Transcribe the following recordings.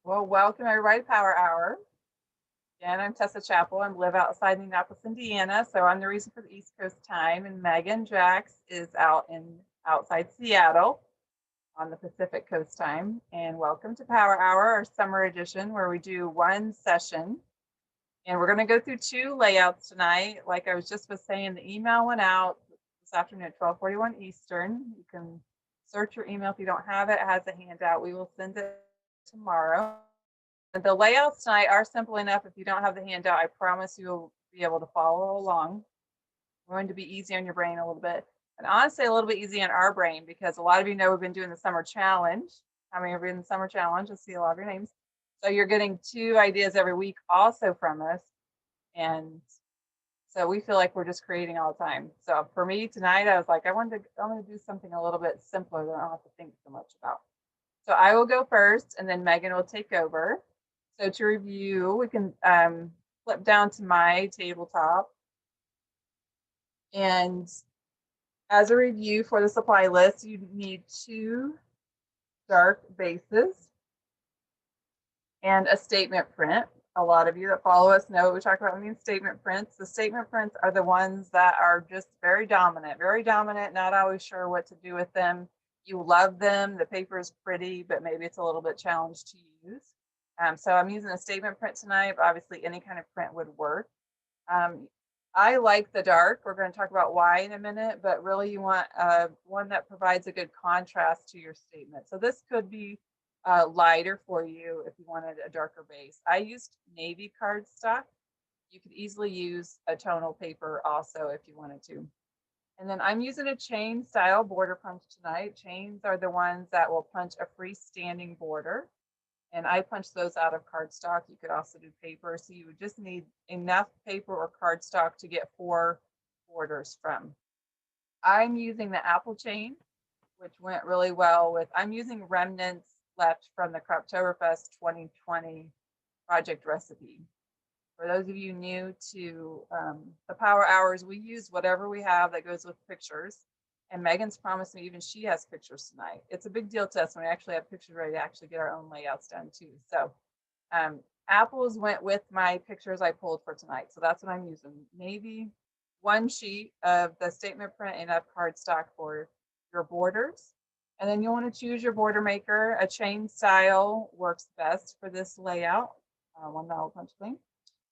Well, welcome everybody to Power Hour. Again, I'm Tessa Chappell. I live outside Indianapolis, Indiana, so I'm the reason for the East Coast time. And Megan Jax is outside Seattle on the Pacific Coast time. And welcome to Power Hour, our summer edition, where we do one session. And we're going to go through two layouts tonight. Like I was just saying, the email went out this afternoon at 12:41 Eastern. You can search your email if you don't have it. It has a handout. We will send it tomorrow. The layouts tonight are simple enough. If you don't have the handout, I promise you'll be able to follow along. We're going to be easy on your brain a little bit. And honestly, a little bit easy on our brain because a lot of you know we've been doing the summer challenge. How many of you in the summer challenge? I see a lot of your names. So you're getting 2 ideas every week also from us. And so we feel like we're just creating all the time. So for me tonight, I was like, I want to do something a little bit simpler that I don't have to think so much about. So I will go first and then Megan will take over. So to review, we can flip down to my tabletop. And as a review for the supply list, you need 2 dark bases and a statement print. A lot of you that follow us know what we talk about when we mean statement prints. The statement prints are the ones that are just very dominant, not always sure what to do with them. You love them, the paper is pretty, but maybe it's a little bit challenged to use. So I'm using a statement print tonight, but obviously any kind of print would work. I like the dark. We're going to talk about why in a minute, but really you want one that provides a good contrast to your statement. So this could be lighter for you if you wanted a darker base. I used navy cardstock. You could easily use a tonal paper also if you wanted to. And then I'm using a chain style border punch tonight. Chains are the ones that will punch a freestanding border. And I punched those out of cardstock. You could also do paper. So you would just need enough paper or cardstock to get 4 borders from. I'm using the apple chain, which went really well with, I'm using remnants left from the Croptoberfest 2020 project recipe. For those of you new to the Power Hours, we use whatever we have that goes with pictures. And Megan's promised me even she has pictures tonight. It's a big deal to us when we actually have pictures ready to actually get our own layouts done too. So apples went with my pictures I pulled for tonight. So that's what I'm using. Navy, 1 sheet of the statement print, enough cardstock for your borders. And then you want to choose your border maker. A chain style works best for this layout. One that will punch thing.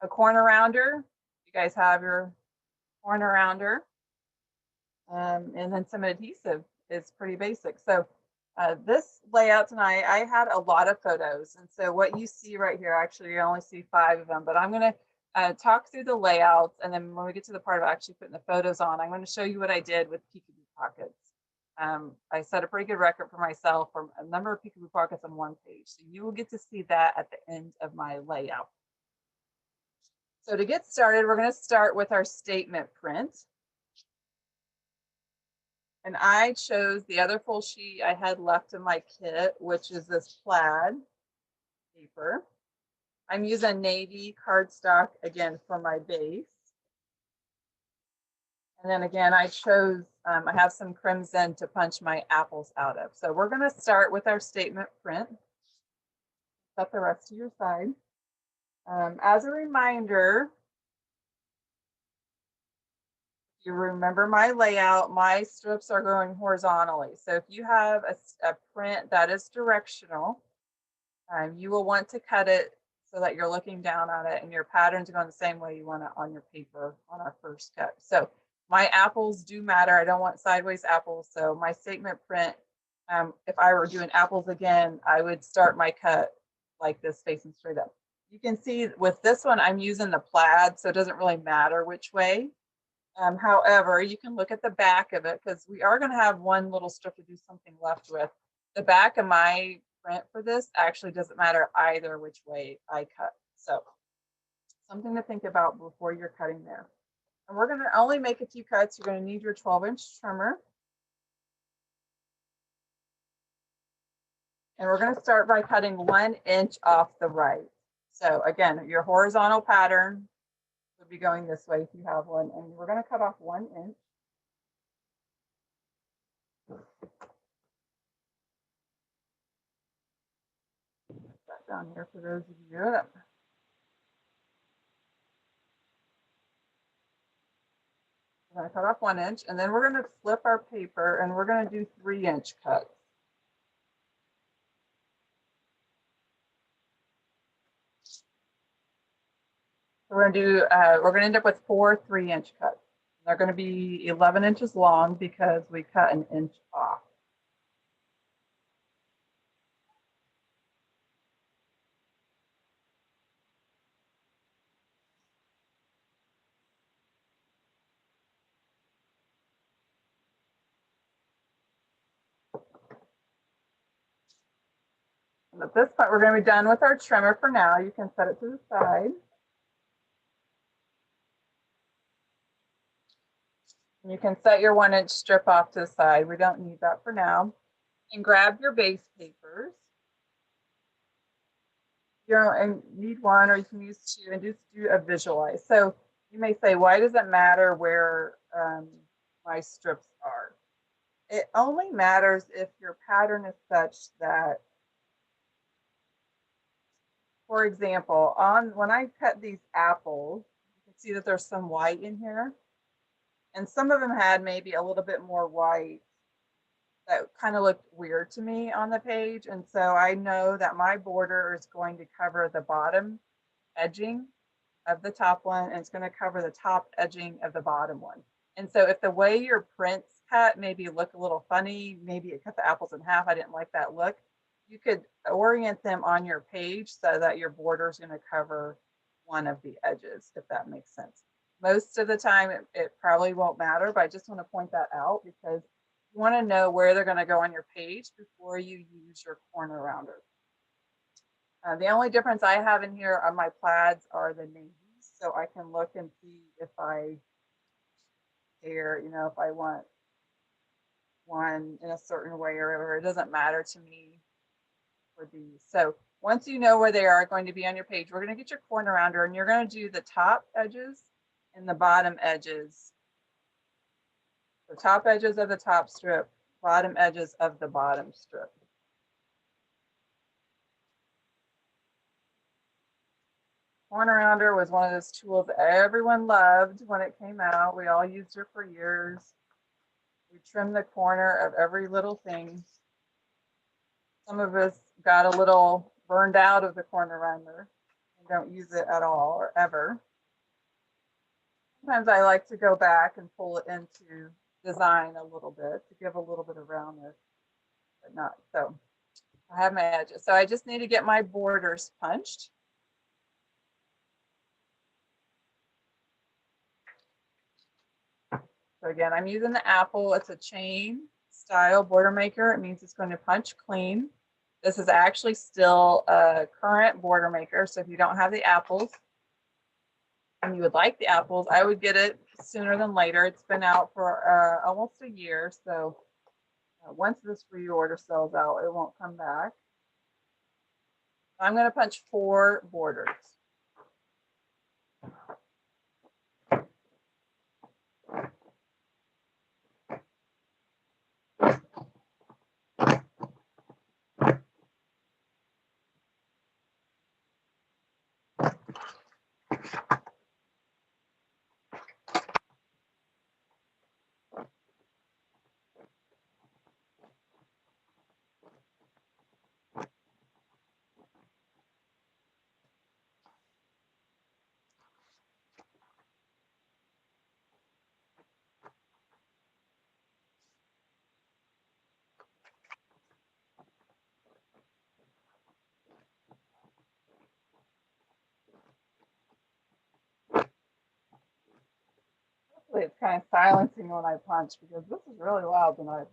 A corner rounder. You guys have your corner rounder. And then some adhesive is pretty basic. So this layout tonight, I had a lot of photos. And so what you see right here, actually, you only see 5 of them, but I'm going to talk through the layouts. And then when we get to the part of actually putting the photos on, I'm going to show you what I did with Peekaboo Pockets. I set a pretty good record for myself for a number of Peekaboo Pockets on 1 page. So you will get to see that at the end of my layout. So to get started, we're going to start with our statement print. And I chose the other full sheet I had left in my kit, which is this plaid paper. I'm using navy cardstock again for my base. And then again, I chose, I have some crimson to punch my apples out of. So we're going to start with our statement print. Set the rest to your side. As a reminder, you remember my layout, my strips are going horizontally. So if you have a print that is directional, you will want to cut it so that you're looking down on it and your patterns are going the same way you want it on your paper on our first cut. So my apples do matter. I don't want sideways apples. So my statement print, if I were doing apples again, I would start my cut like this facing straight up. You can see with this one, I'm using the plaid, so it doesn't really matter which way. However, you can look at the back of it because we are going to have one little strip to do something left with. The back of my print for this actually doesn't matter either which way I cut. So something to think about before you're cutting there. And we're going to only make a few cuts. You're going to need your 12-inch trimmer. And we're going to start by cutting 1 inch off the right. So again, your horizontal pattern would be going this way if you have one, and we're going to cut off 1 inch. down here for those of you that we're going to cut off 1 inch, and then we're going to flip our paper and we're going to do 3-inch cuts. So we're going to end up with 4 3-inch cuts. They're going to be 11 inches long because we cut 1 inch off. And at this point, we're going to be done with our trimmer for now. You can set it to the side. You can set your 1-inch strip off to the side. We don't need that for now. And grab your base papers. You know, and need 1, or you can use 2, and just do a visualize. So you may say, why does it matter where my strips are? It only matters if your pattern is such that, for example, when I cut these apples, you can see that there's some white in here. And some of them had maybe a little bit more white that kind of looked weird to me on the page. And so I know that my border is going to cover the bottom edging of the top one, and it's going to cover the top edging of the bottom one. And so if the way your prints cut maybe look a little funny, maybe it cut the apples in half, I didn't like that look, you could orient them on your page so that your border is going to cover one of the edges, if that makes sense. Most of the time, it probably won't matter, but I just want to point that out because you want to know where they're going to go on your page before you use your corner rounder. The only difference I have in here on my plaids are the names, so I can look and see if I care, you know, if I want one in a certain way or whatever. It doesn't matter to me for these. So once you know where they are going to be on your page, we're going to get your corner rounder, and you're going to do the top edges and the bottom edges. The top edges of the top strip, bottom edges of the bottom strip. Corner rounder was one of those tools that everyone loved when it came out. We all used it for years. We trimmed the corner of every little thing. Some of us got a little burned out of the corner rounder and don't use it at all or ever. Sometimes I like to go back and pull it into design a little bit to give a little bit of roundness, but not so. I have my edges, so I just need to get my borders punched. So again, I'm using the apple. It's a chain style border maker. It means it's going to punch clean. This is actually still a current border maker, so if you don't have the apples and you would like the apples, I would get it sooner than later. It's been out for almost a year, so once this reorder sells out, it won't come back. I'm going to punch 4 borders. It's kind of silencing when I punch because this is really loud tonight.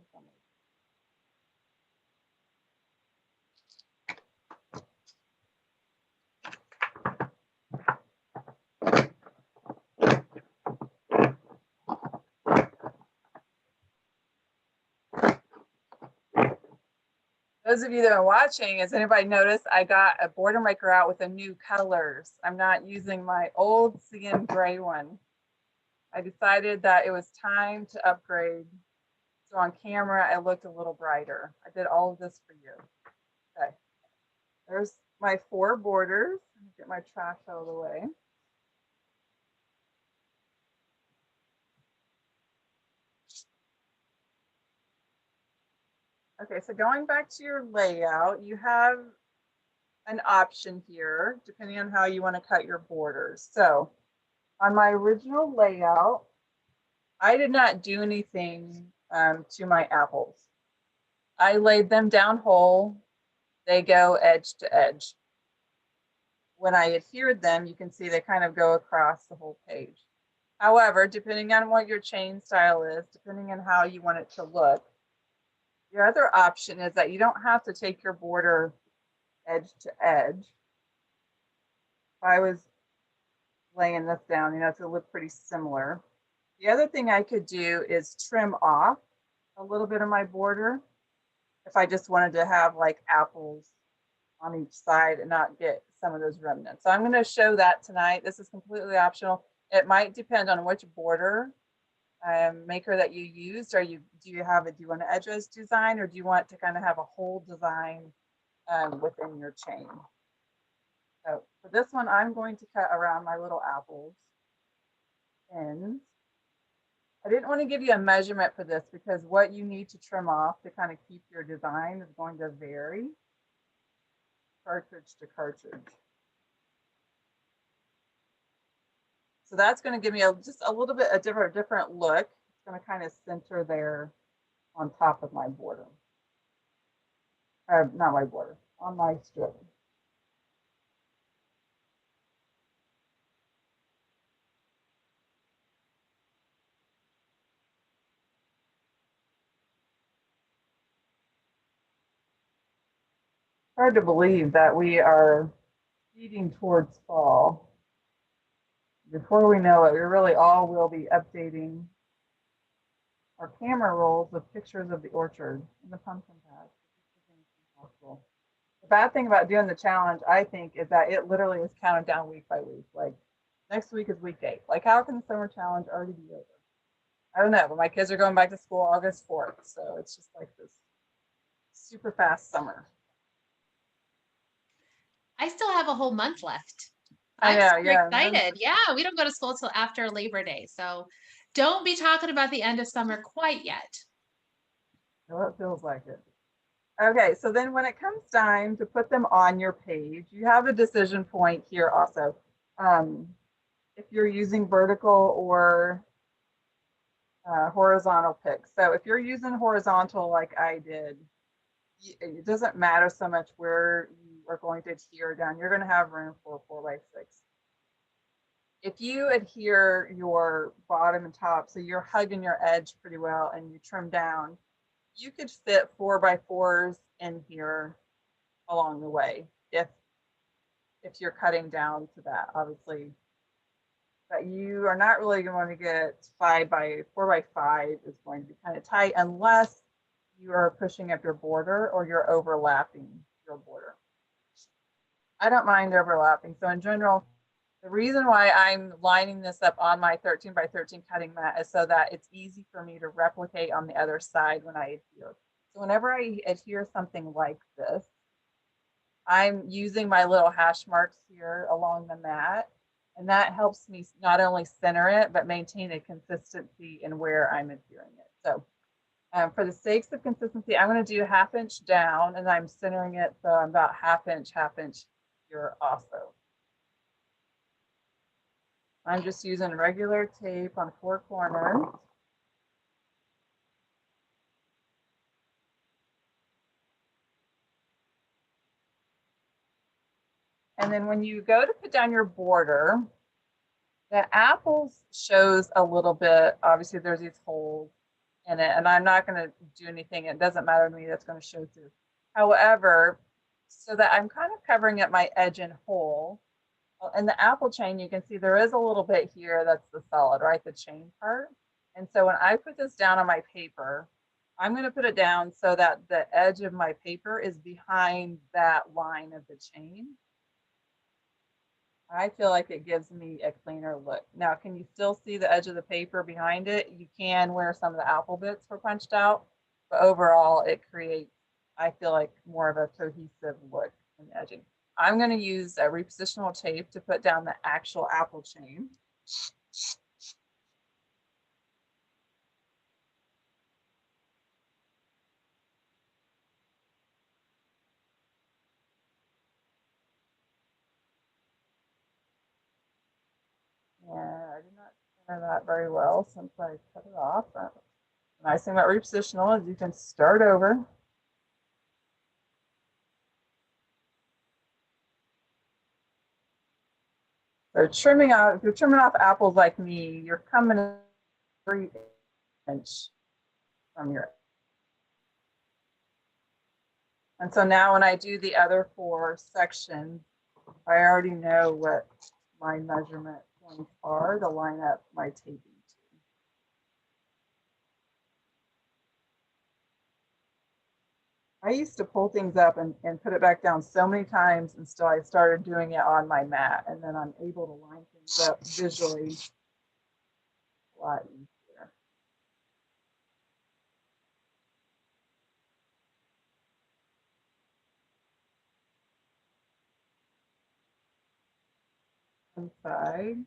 Those of you that are watching, has anybody noticed I got a border maker out with the new colors? I'm not using my old CN gray one. I decided that it was time to upgrade. So on camera, I looked a little brighter. I did all of this for you. Okay, there's my 4 borders. Get my trash out of the way. Okay, so going back to your layout, you have an option here, depending on how you want to cut your borders. So on my original layout, I did not do anything to my apples. I laid them down whole. They go edge to edge. When I adhered them, you can see they kind of go across the whole page. However, depending on what your chain style is, depending on how you want it to look, your other option is that you don't have to take your border edge to edge. If I was laying this down, you know, it's gonna look pretty similar. The other thing I could do is trim off a little bit of my border if I just wanted to have like apples on each side and not get some of those remnants. So I'm going to show that tonight. This is completely optional. It might depend on which border maker that you used. Do you want an edges design, or do you want to kind of have a whole design within your chain? So for this one, I'm going to cut around my little apples ends. I didn't want to give you a measurement for this because what you need to trim off to kind of keep your design is going to vary cartridge to cartridge. So that's going to give me just a little bit a different look. It's going to kind of center there on top of my border. Not my border, on my strip. Hard to believe that we are speeding towards fall. Before we know it, we really all will be updating our camera rolls with pictures of the orchard and the pumpkin patch. The bad thing about doing the challenge, I think, is that it literally is counted down week by week. Like next week is week 8. Like how can the summer challenge already be over? I don't know, but my kids are going back to school August 4th. So it's just like this super fast summer. I still have a whole month left. I I'm know, super yeah. excited. Yeah, we don't go to school till after Labor Day. So don't be talking about the end of summer quite yet. Well, it feels like it. Okay, so then when it comes time to put them on your page, you have a decision point here also. If you're using vertical or horizontal picks. So if you're using horizontal like I did, it doesn't matter so much where you are going to adhere down. You're going to have room for 4x6. If you adhere your bottom and top, so you're hugging your edge pretty well and you trim down, you could fit 4x4s in here along the way if you're cutting down to that, obviously. But you are not really going to get 4x5 is going to be kind of tight unless you are pushing up your border or you're overlapping your border. I don't mind overlapping. So in general, the reason why I'm lining this up on my 13x13 cutting mat is so that it's easy for me to replicate on the other side when I adhere. So whenever I adhere something like this, I'm using my little hash marks here along the mat, and that helps me not only center it, but maintain a consistency in where I'm adhering it. So for the sakes of consistency, I'm going to do 1/2 inch down, and I'm centering it so I'm about 1/2 inch here also. I'm just using regular tape on 4 corners. And then when you go to put down your border, the apples shows a little bit. Obviously, there's these holes in it, and I'm not going to do anything. It doesn't matter to me. That's going to show through. However, so that I'm kind of covering up my edge and hole. In the apple chain, you can see there is a little bit here that's the solid, right? The chain part. And so when I put this down on my paper, I'm going to put it down so that the edge of my paper is behind that line of the chain. I feel like it gives me a cleaner look. Now, can you still see the edge of the paper behind it? You can where some of the apple bits were punched out, but overall it creates, I feel like, more of a cohesive look in the edging. I'm going to use a repositional tape to put down the actual apple chain. And I did not center that very well since I cut it off. But the nice thing about repositional is you can start over. So trimming out, if you're trimming off apples like me, you're coming 3 inch from your. And so now when I do the other 4 sections, I already know what my measurement points are to line up my taping to. I used to pull things up and put it back down so many times until I started doing it on my mat. And then I'm able to line things up visually a lot easier. Inside.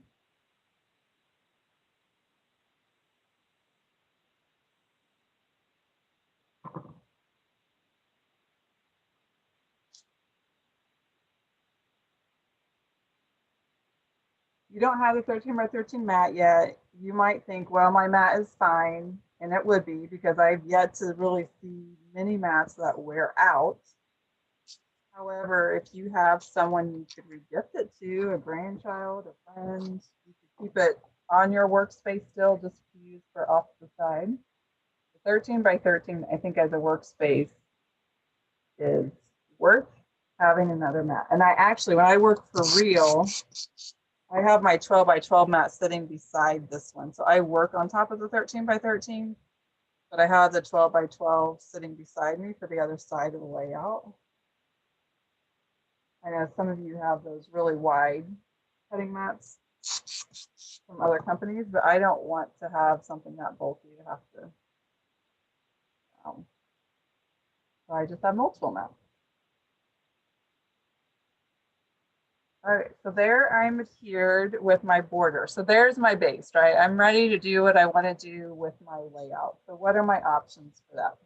You don't have the 13 by 13 mat yet. You might think, well, my mat is fine. And it would be, because I've yet to really see many mats that wear out. However, if you have someone you could regift it to, a grandchild, a friend, you could keep it on your workspace still, just to use for off the side. The 13 by 13, I think, as a workspace is worth having another mat. And I actually, when I work for real, I have my 12 by 12 mat sitting beside this one. So I work on top of the 13 by 13, but I have the 12 by 12 sitting beside me for the other side of the layout. I know some of you have those really wide cutting mats from other companies, but I don't want to have something that bulky to have to. So I just have multiple mats. All right, so there I'm adhered with my border. So there's my base, right? I'm ready to do what I want to do with my layout. So what are my options for that?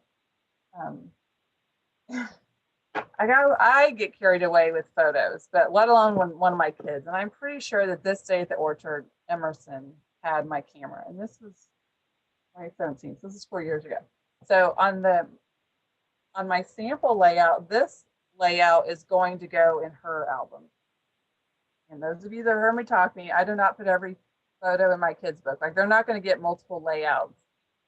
I get carried away with photos, but let alone one of my kids. And I'm pretty sure that this day at the orchard, Emerson had my camera, and this was 2017. So this is 4 years ago. So on my sample layout, this layout is going to go in her album. And those of you that heard me talk to me, I do not put every photo in my kids' book. Like, they're not going to get multiple layouts.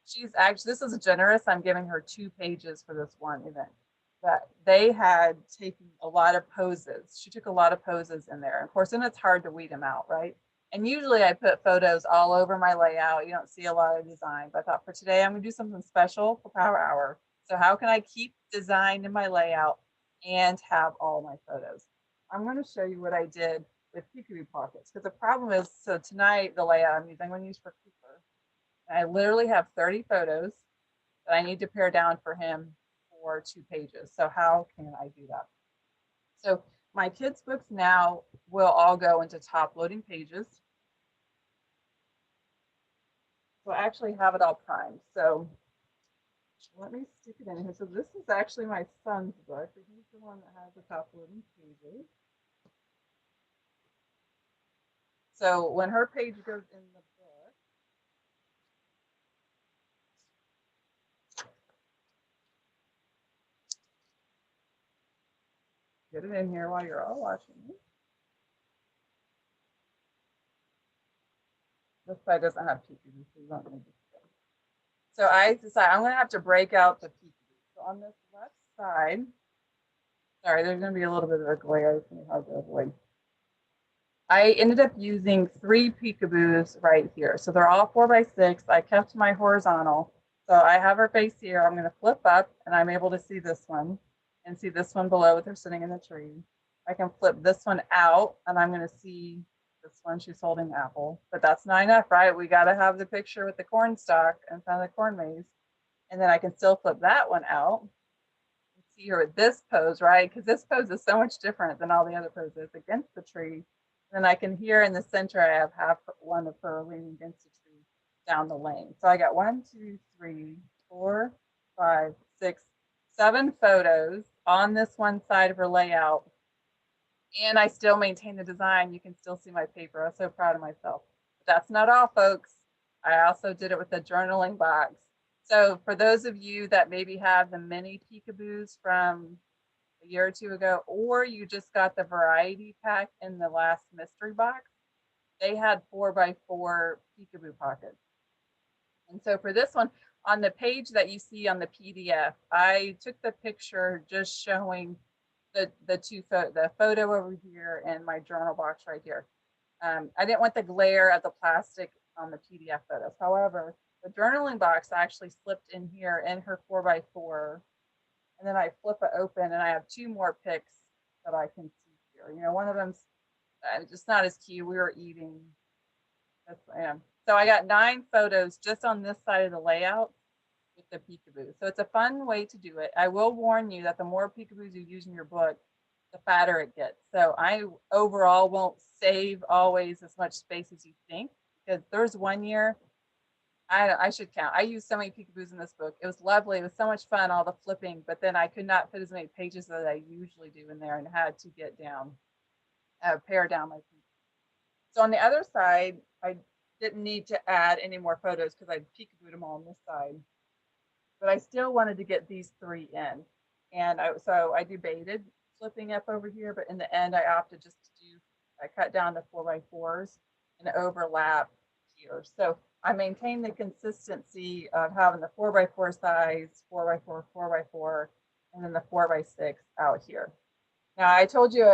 She's actually, this is generous. I'm giving her 2 pages for this one event. But they had taken a lot of poses. She took a lot of poses in there. Of course, then it's hard to weed them out, right? And usually I put photos all over my layout. You don't see a lot of design. But I thought for today, I'm going to do something special for Power Hour. So how can I keep design in my layout and have all my photos? I'm going to show you what I did with Peekaboo Pockets, because the problem is, so tonight the layout I'm going to use for Cooper, and I literally have 30 photos that I need to pare down for him for 2 pages. So how can I do that? So my kids' books now will all go into top loading pages. So I actually have it all primed. So let me stick it in here. So this is actually my son's book. He's the one that has the top loading pages. So when her page goes in the book, get it in here while you're all watching me. This side doesn't have Peekaboo, so you don't need to see it. So I decided I'm going to have to break out the Peekaboo. So on this left side, sorry, there's going to be a little bit of a glare. It's going to be hard to avoid. I ended up using 3 Peekaboos right here. So they're all 4 by 6. I kept my horizontal. So I have her face here. I'm going to flip up and I'm able to see this one and see this one below with her sitting in the tree. I can flip this one out and I'm going to see this one. She's holding apple, but that's not enough, right? We got to have the picture with the corn stalk in front of the corn maze. And then I can still flip that one out and see her with this pose, right? Because this pose is so much different than all the other poses against the tree. And I can hear in the center, I have half one of her leaning against the tree down the lane. So I got 1, 2, 3, 4, 5, 6, 7 photos on this one side of her layout. And I still maintain the design. You can still see my paper. I'm so proud of myself. But that's not all, folks. I also did it with a journaling box. So for those of you that maybe have the mini Peekaboos from a year or two ago, or you just got the variety pack in the last mystery box, they had 4x4 Peekaboo Pockets. And so for this one, on the page that you see on the PDF, I took the picture just showing the photo over here and my journal box right here. I didn't want the glare of the plastic on the PDF photos. However, the journaling box actually slipped in here in her 4x4. And then I flip it open and I have 2 more pics that I can see here. You know, one of them's just not as cute. We were eating. So I got 9 photos just on this side of the layout with the peekaboo. So it's a fun way to do it. I will warn you that the more peekaboos you use in your book, the fatter it gets. So I overall won't save always as much space as you think, because there's one year, I should count. I used so many peekaboos in this book. It was lovely. It was so much fun, all the flipping, but then I could not fit as many pages as I usually do in there and had to get down, pare down my peekaboos. So on the other side, I didn't need to add any more photos because I peekabooed them all on this side. But I still wanted to get these 3 in. And so I debated flipping up over here, but in the end, I opted just to I cut down the 4x4s and overlap here. So I maintain the consistency of having the 4x4 size, 4x4, 4x4, and then the 4x6 out here. Now I told you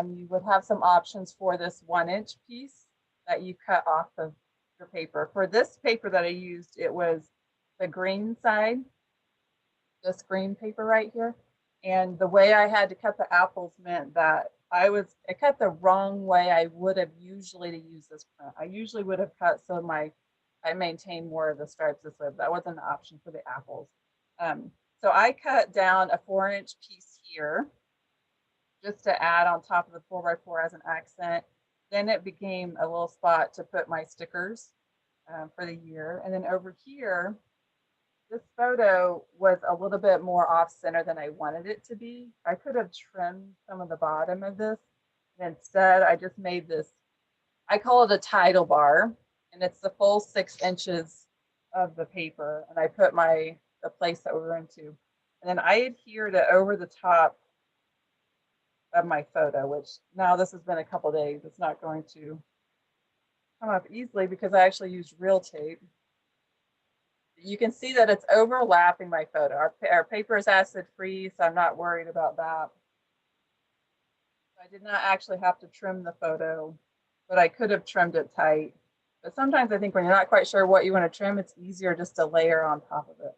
you would have some options for this 1-inch piece that you cut off of your paper. For this paper that I used, it was the green side, this green paper right here. And the way I had to cut the apples meant that I cut the wrong way I would have usually to use this print. I usually would have cut so I maintain more of the stripes this way, but that wasn't an option for the apples. So I cut down a 4-inch piece here just to add on top of the 4x4 as an accent. Then it became a little spot to put my stickers for the year. And then over here, this photo was a little bit more off center than I wanted it to be. I could have trimmed some of the bottom of this. And instead, I just made this, I call it a title bar. And it's the full 6 inches of the paper. And I put the place that we're into. And then I adhered it over the top of my photo, which now this has been a couple days. It's not going to come up easily because I actually used real tape. You can see that it's overlapping my photo. Our paper is acid free, so I'm not worried about that. I did not actually have to trim the photo, but I could have trimmed it tight. But sometimes I think when you're not quite sure what you want to trim, it's easier just to layer on top of it.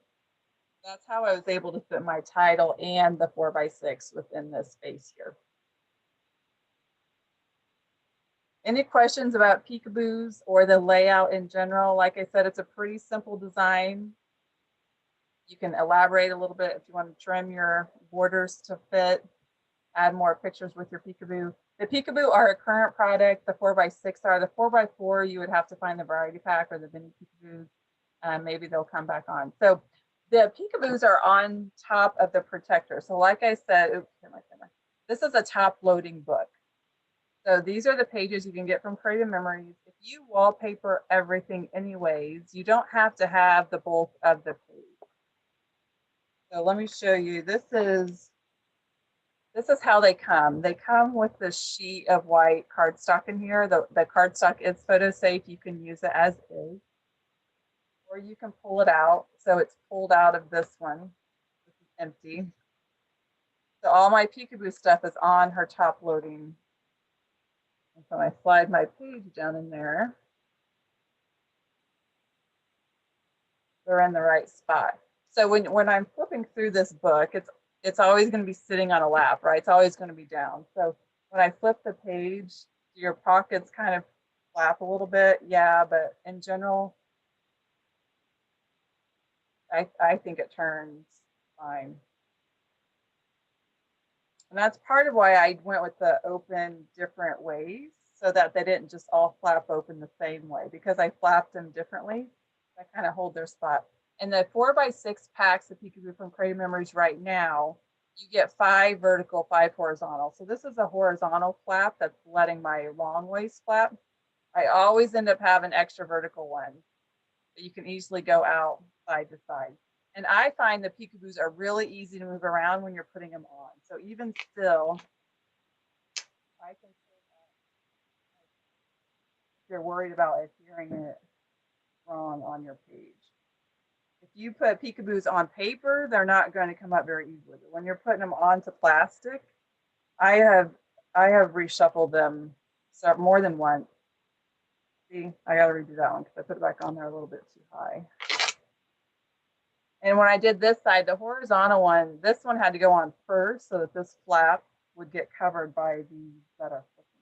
That's how I was able to fit my title and the 4x6 within this space here. Any questions about peekaboos or the layout in general? Like I said, it's a pretty simple design. You can elaborate a little bit if you want to trim your borders to fit, add more pictures with your peekaboo. The peekaboo are a current product. The 4x6 are. The 4x4, you would have to find the variety pack or the mini peekaboos. Maybe they'll come back on. So the peekaboos are on top of the protector. So like I said, oops, this is a top loading book. So these are the pages you can get from Creative Memories. If you wallpaper everything anyways, you don't have to have the bulk of the page. So let me show you. This is how they come. They come with this sheet of white cardstock in here. The cardstock is photo safe. You can use it as is. Or you can pull it out. So it's pulled out of this one. This is empty. So all my peekaboo stuff is on her top loading. And so I slide my page down in there. They're in the right spot. So when I'm flipping through this book, it's always going to be sitting on a lap, right? It's always going to be down. So when I flip the page, your pockets kind of flap a little bit. Yeah, but in general, I think it turns fine. And that's part of why I went with the open different ways, so that they didn't just all flap open the same way, because I flapped them differently. I kind of hold their spot. And the 4x6 packs of Peekaboo from Creative Memories right now, you get 5 vertical, 5 horizontal. So this is a horizontal flap that's letting my long waist flap. I always end up having extra vertical ones that you can easily go out side to side. And I find the Peekaboos are really easy to move around when you're putting them on. So even still, I can if you're worried about adhering it wrong on your page. If you put Peekaboos on paper, they're not going to come up very easily. But when you're putting them onto plastic, I have reshuffled them more than once. See, I got to redo that one because I put it back on there a little bit too high. And when I did this side, the horizontal one, this one had to go on first so that this flap would get covered by these that are flipping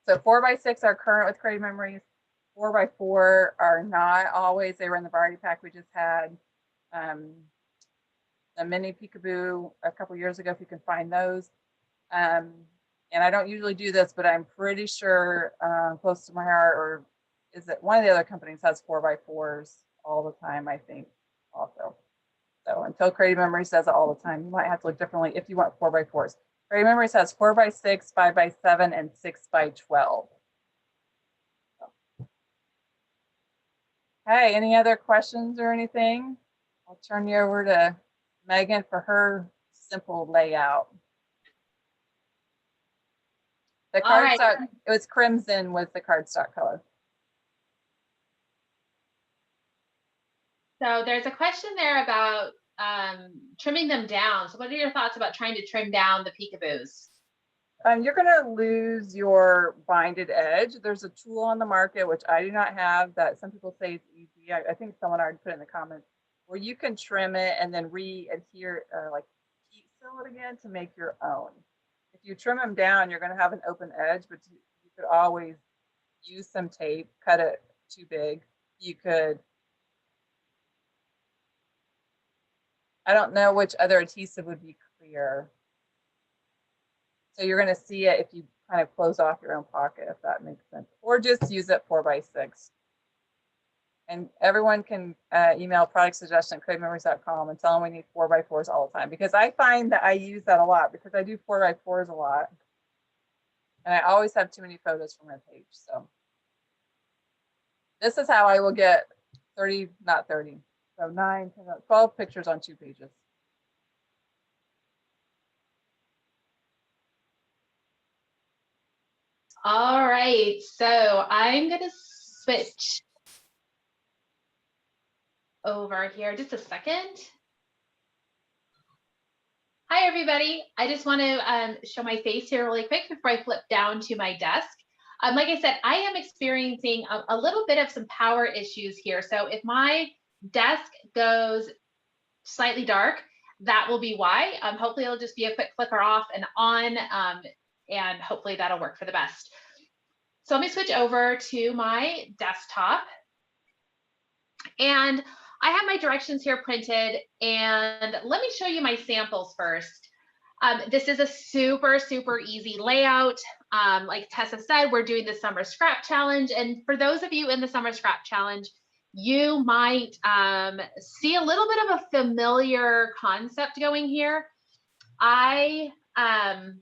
out. So 4x6 are current with Creative Memories. 4x4 are not always. They were in the variety pack we just had. The mini Peekaboo a couple years ago, if you can find those. And I don't usually do this, but I'm pretty sure close to my heart, or is it one of the other companies has 4x4s all the time, I think, also. So until Creative Memories does it all the time, you might have to look differently if you want 4x4s. Creative Memories has 4x6, 5x7, and 6x12. Hey, any other questions or anything? I'll turn you over to Megan for her simple layout. The cardstock, it was crimson was the cardstock color. So there's a question there about trimming them down. So what are your thoughts about trying to trim down the Peekaboos? You're going to lose your binded edge. There's a tool on the market, which I do not have, that some people say it's easy. I think someone already put it in the comments, where you can trim it and then re-adhere, like heat seal it again to make your own. If you trim them down, you're going to have an open edge, but you could always use some tape, cut it too big. You could, I don't know which other adhesive would be clear. So you're going to see it if you kind of close off your own pocket, if that makes sense, or just use it 4x6. And everyone can email productsuggestion@creativememories.com and tell them we need 4x4s all the time, because I find that I use that a lot because I do 4x4s a lot. And I always have too many photos for my page. So this is how I will get 30, not 30, so 9, 10, 12 pictures on 2 pages. All right, so I'm going to switch over here just a second. Hi, everybody. I just want to show my face here really quick before I flip down to my desk. Like I said, I am experiencing a little bit of some power issues here. So if my desk goes slightly dark, that will be why. Hopefully it'll just be a quick flicker off and on, and hopefully that'll work for the best. So let me switch over to my desktop. And I have my directions here printed, and let me show you my samples first. This is a super, super easy layout. Like Tessa said, we're doing the Summer Scrap Challenge. And for those of you in the Summer Scrap Challenge, you might see a little bit of a familiar concept going here. I am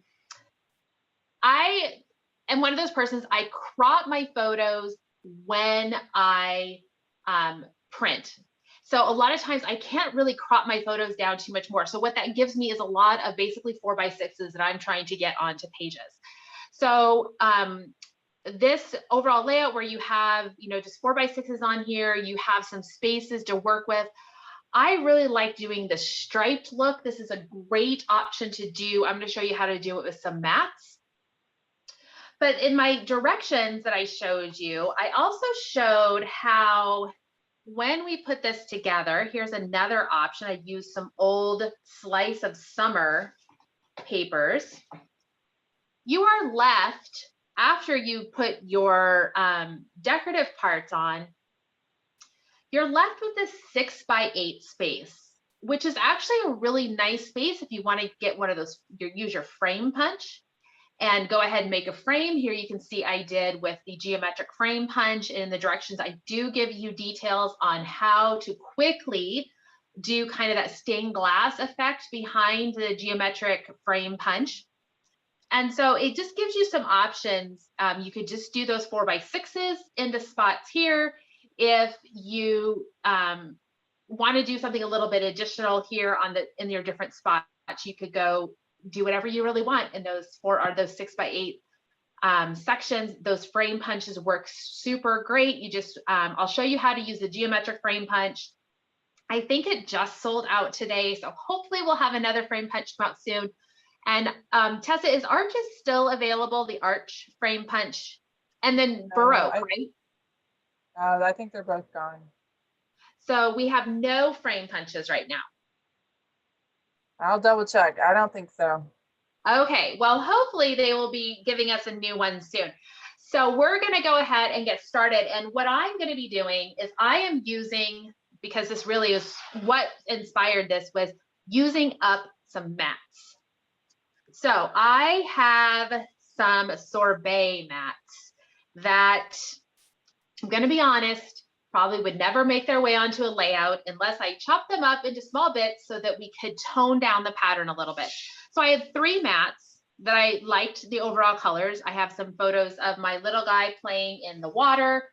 one of those persons, I crop my photos when I print. So a lot of times I can't really crop my photos down too much more. So what that gives me is a lot of basically 4x6s that I'm trying to get onto pages. So this overall layout where you have, just 4x6s on here, you have some spaces to work with. I really like doing the striped look. This is a great option to do. I'm going to show you how to do it with some mats. But in my directions that I showed you, I also showed how when we put this together, here's another option. I used some old Slice of Summer papers. You are left, after you put your decorative parts on, you're left with this 6x8 space, which is actually a really nice space if you want to get one of those, use your frame punch and go ahead and make a frame. Here you can see I did with the geometric frame punch. In the directions, I do give you details on how to quickly do kind of that stained glass effect behind the geometric frame punch. And so it just gives you some options. You could just do those 4x6s into spots here. If you want to do something a little bit additional here on in your different spots, you could go do whatever you really want in those 6x8 sections. Those frame punches work super great. You just, I'll show you how to use the geometric frame punch. I think it just sold out today, so hopefully we'll have another frame punch come out soon. And Tessa, is Arches still available, the Arch frame punch? And then Baroque, right? I think they're both gone. So we have no frame punches right now. I'll double check. I don't think so. Okay, well, hopefully they will be giving us a new one soon. So we're going to go ahead and get started. And what I'm going to be doing is I am using, because this really is what inspired this, was using up some mats. So I have some sorbet mats that, I'm going to be honest, probably would never make their way onto a layout unless I chop them up into small bits so that we could tone down the pattern a little bit. So I had 3 mats that I liked the overall colors. I have some photos of my little guy playing in the water.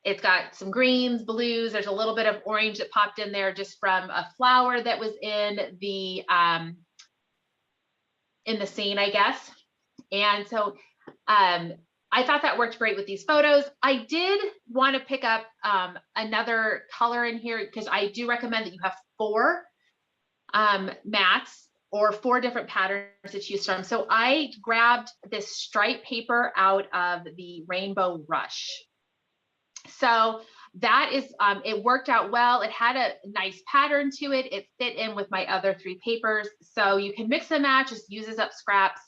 It's got some greens, blues. There's a little bit of orange that popped in there just from a flower that was in the scene, I guess. And so I thought that worked great with these photos. I did want to pick up another color in here because I do recommend that you have 4 mats or 4 different patterns to choose from. So I grabbed this stripe paper out of the Rainbow Rush. So that is, it worked out well. It had a nice pattern to it. It fit in with my other 3 papers. So you can mix and match, just uses up scraps.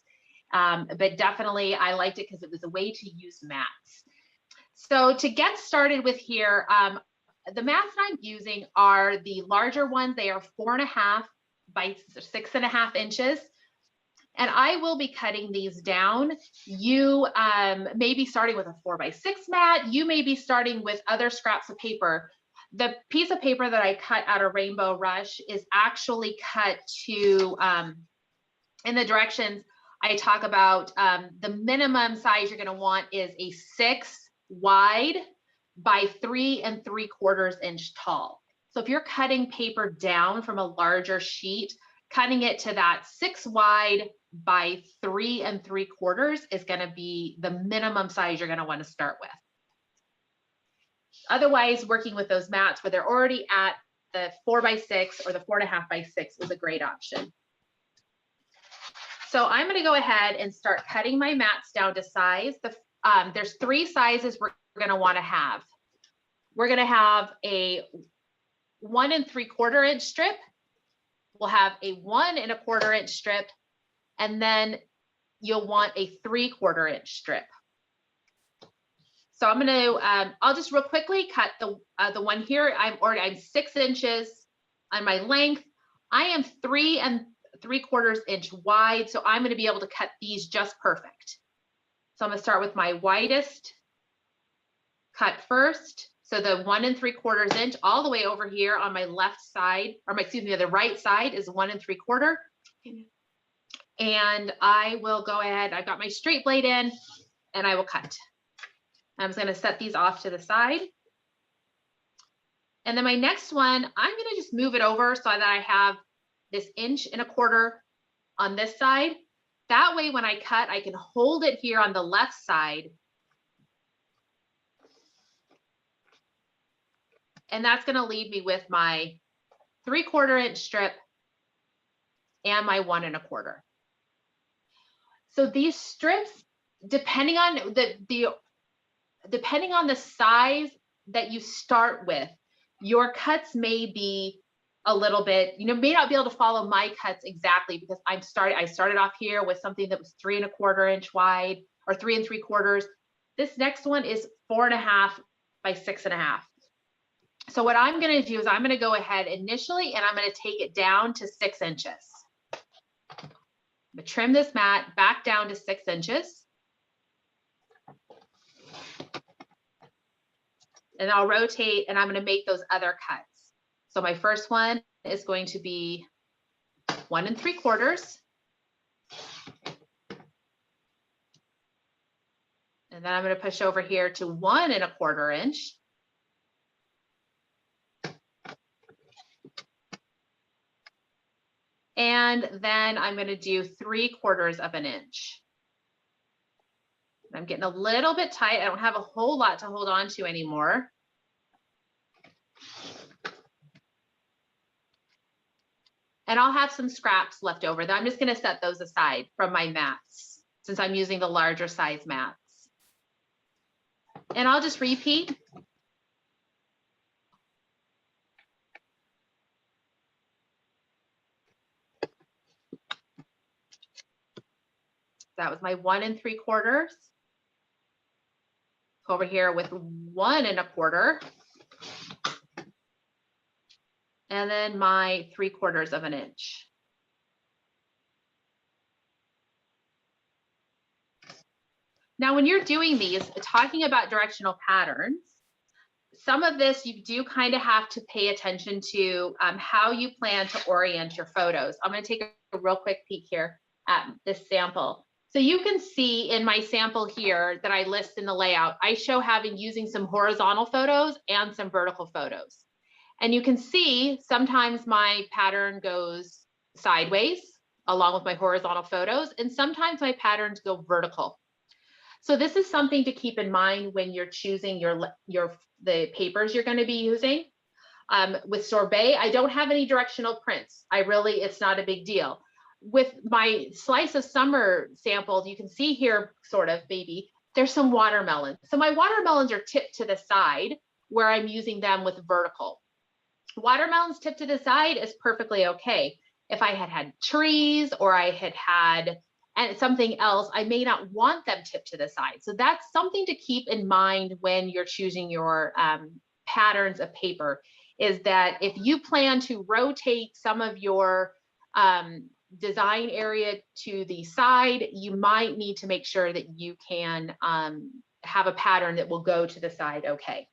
But definitely I liked it because it was a way to use mats. So to get started with here, the mats that I'm using are the larger ones. They are 4.5 by 6.5 inches. And I will be cutting these down. You may be starting with a 4x6 mat. You may be starting with other scraps of paper. The piece of paper that I cut out of Rainbow Rush is actually cut to, in the directions, I talk about the minimum size you're going to want is a 6 wide by 3 3/4 inch tall. So if you're cutting paper down from a larger sheet, cutting it to that 6 wide by 3 3/4 is going to be the minimum size you're going to want to start with. Otherwise, working with those mats where they're already at the 4x6 or the 4.5x6 is a great option. So I'm going to go ahead and start cutting my mats down to size. There's 3 sizes we're going to want to have. We're going to have a 1 3/4 inch strip. We'll have a 1 1/4 inch strip, and then you'll want a 3/4 inch strip. So I'm going to, I'll just real quickly cut the one here. I'm 6 inches on my length. I am 3 3/4 inch wide, so I'm going to be able to cut these just perfect. So I'm going to start with my widest cut first. So the 1 3/4 inch all the way over here on my left side, or excuse me, the right side is 1 3/4. And I will go ahead, I've got my straight blade in, and I will cut. I'm just going to set these off to the side. And then my next one, I'm going to just move it over so that I have this 1 1/4 on this side. That way, when I cut, I can hold it here on the left side. And that's going to leave me with my 3/4 inch strip and my 1 1/4. So these strips, depending on the size that you start with, your cuts may be a little bit, may not be able to follow my cuts exactly because I started off here with something that was 3 1/4 inch wide or 3 3/4. This next one is 4.5 by 6.5. So what I'm going to do is I'm going to go ahead initially and I'm going to take it down to 6 inches. I'm going to trim this mat back down to 6 inches. And I'll rotate and I'm going to make those other cuts. So my first one is going to be 1 3/4. And then I'm going to push over here to 1 1/4 inch. And then I'm going to do 3/4 of an inch. I'm getting a little bit tight. I don't have a whole lot to hold on to anymore. And I'll have some scraps left over. I'm just going to set those aside from my mats since I'm using the larger size mats. And I'll just repeat. That was my 1 3/4. Over here with 1 1/4. And then my 3/4 of an inch. Now, when you're doing these, talking about directional patterns, some of this you do kind of have to pay attention to how you plan to orient your photos. I'm going to take a real quick peek here at this sample. So you can see in my sample here that I list in the layout, I show using some horizontal photos and some vertical photos. And you can see sometimes my pattern goes sideways along with my horizontal photos, and sometimes my patterns go vertical. So this is something to keep in mind when you're choosing the papers you're going to be using. With sorbet, I don't have any directional prints. It's not a big deal. With my slice of summer samples, you can see here, sort of, maybe, there's some watermelons. So my watermelons are tipped to the side where I'm using them with vertical. Watermelons tipped to the side is perfectly okay. If I had trees or I had and something else, I may not want them tipped to the side. So that's something to keep in mind when you're choosing your patterns of paper, is that if you plan to rotate some of your design area to the side, you might need to make sure that you can have a pattern that will go to the side okay.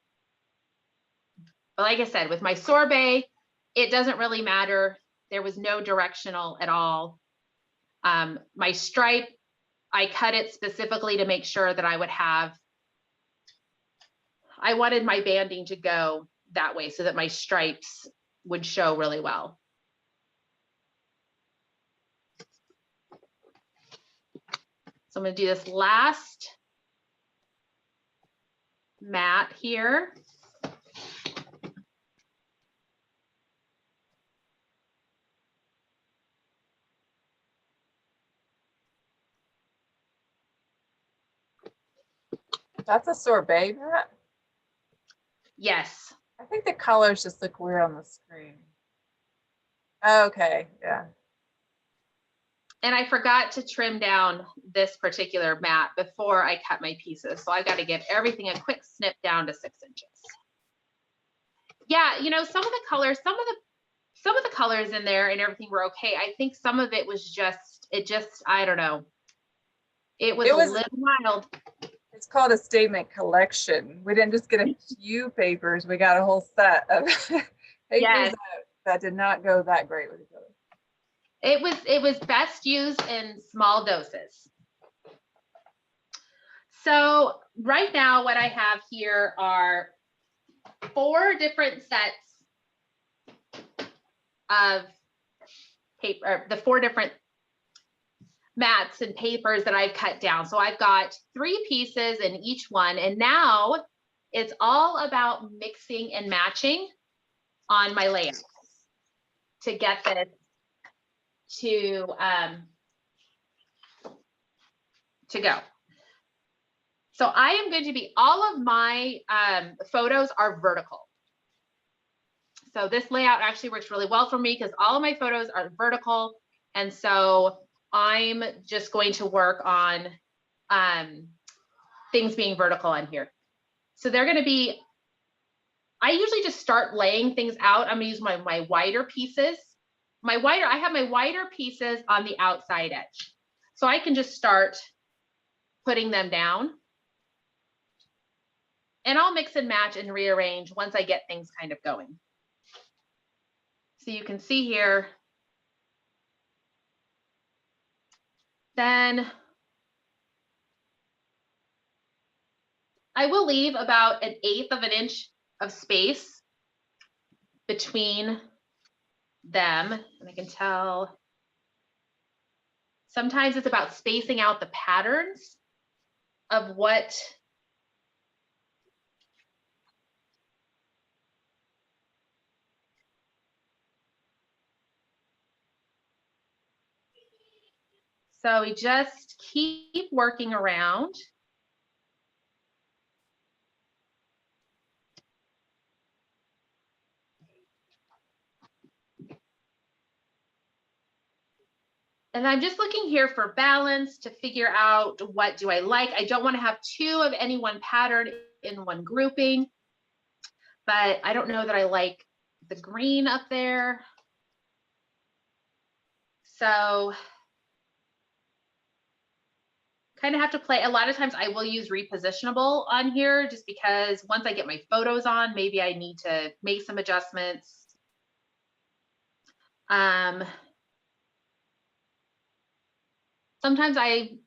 But like I said, with my sorbet, it doesn't really matter. There was no directional at all. My stripe, I cut it specifically to make sure that I wanted my banding to go that way so that my stripes would show really well. So I'm going to do this last mat here. That's a sorbet mat? Yes. I think the colors just look weird on the screen. Okay, yeah. And I forgot to trim down this particular mat before I cut my pieces. So I got to give everything a quick snip down to 6 inches. Yeah, some of the colors, some of the colors in there and everything were okay. I think some of it was I don't know. It was a little wild. It's called a statement collection. We didn't just get a few papers. We got a whole set of papers that did not go that great with each other. It was best used in small doses. So right now what I have here are 4 different sets of paper, the 4 different mats and papers that I've cut down. So I've got 3 pieces in each one, and now it's all about mixing and matching on my layout to get this to go. So I am going to be, all of my photos are vertical. So this layout actually works really well for me because all of my photos are vertical. And so I'm just going to work on things being vertical on here. So they're going to be I usually just start laying things out. I'm gonna use my wider pieces. I have my wider pieces on the outside edge. So I can just start putting them down. And I'll mix and match and rearrange once I get things kind of going. So you can see here, then I will leave about 1/8 of an inch of space between them. And I can tell sometimes it's about spacing out the patterns of what so we just keep working around. And I'm just looking here for balance to figure out what do I like. I don't want to have 2 of any one pattern in one grouping, but I don't know that I like the green up there. So kind of have to play. A lot of times I will use repositionable on here just because once I get my photos on, maybe I need to make some adjustments. Sometimes I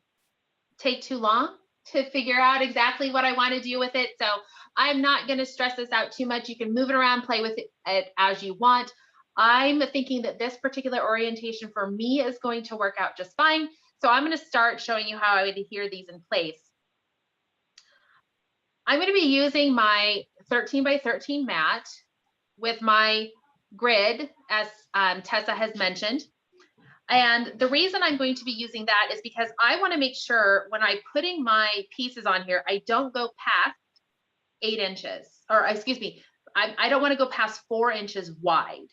take too long to figure out exactly what I want to do with it. So I'm not going to stress this out too much. You can move it around, play with it as you want. I'm thinking that this particular orientation for me is going to work out just fine. So I'm going to start showing you how I would adhere these in place. I'm going to be using my 13 by 13 mat with my grid, as Tessa has mentioned. And the reason I'm going to be using that is because I want to make sure when I'm putting my pieces on here, I don't go past 8 inches, or excuse me, I don't want to go past 4 inches wide.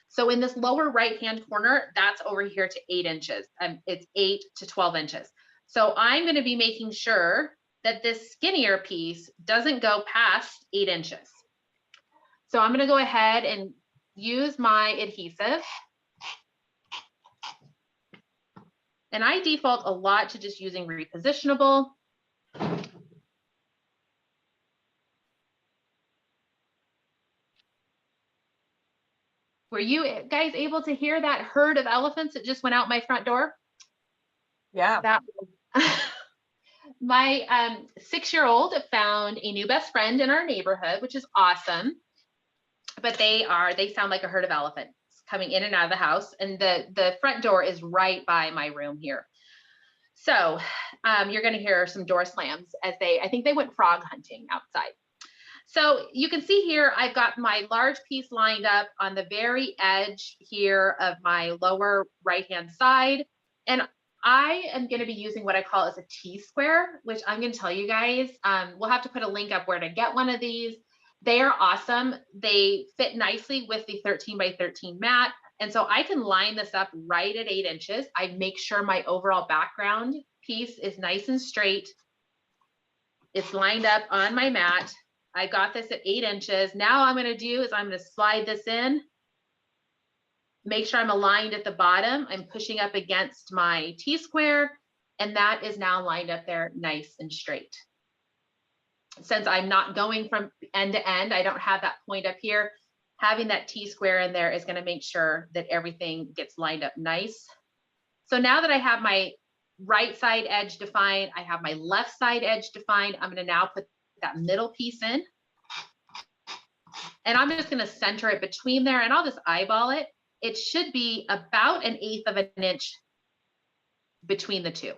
So in this lower right-hand corner, that's over here to 8 inches. It's 8 to 12 inches. So I'm going to be making sure that this skinnier piece doesn't go past 8 inches. So I'm going to go ahead and use my adhesive. And I default a lot to just using repositionable. Were you guys able to hear that herd of elephants that just went out my front door? Yeah. That my 6-year-old found a new best friend in our neighborhood, which is awesome. But they sound like a herd of elephants coming in and out of the house. And the front door is right by my room here. So you're going to hear some door slams as I think they went frog hunting outside. So you can see here, I've got my large piece lined up on the very edge here of my lower right-hand side. And I am going to be using what I call as a T-square, which I'm going to tell you guys, we'll have to put a link up where to get one of these. They are awesome. They fit nicely with the 13 by 13 mat. And so I can line this up right at 8 inches. I make sure my overall background piece is nice and straight. It's lined up on my mat. I got this at 8 inches. Now I'm going to do is I'm going to slide this in, make sure I'm aligned at the bottom. I'm pushing up against my T-square, and that is now lined up there nice and straight. Since I'm not going from end to end, I don't have that point up here. Having that T-square in there is going to make sure that everything gets lined up nice. So now that I have my right side edge defined, I have my left side edge defined, I'm going to now put that middle piece in. And I'm just going to center it between there, and I'll just eyeball it. It should be about 1/8 of an inch between the two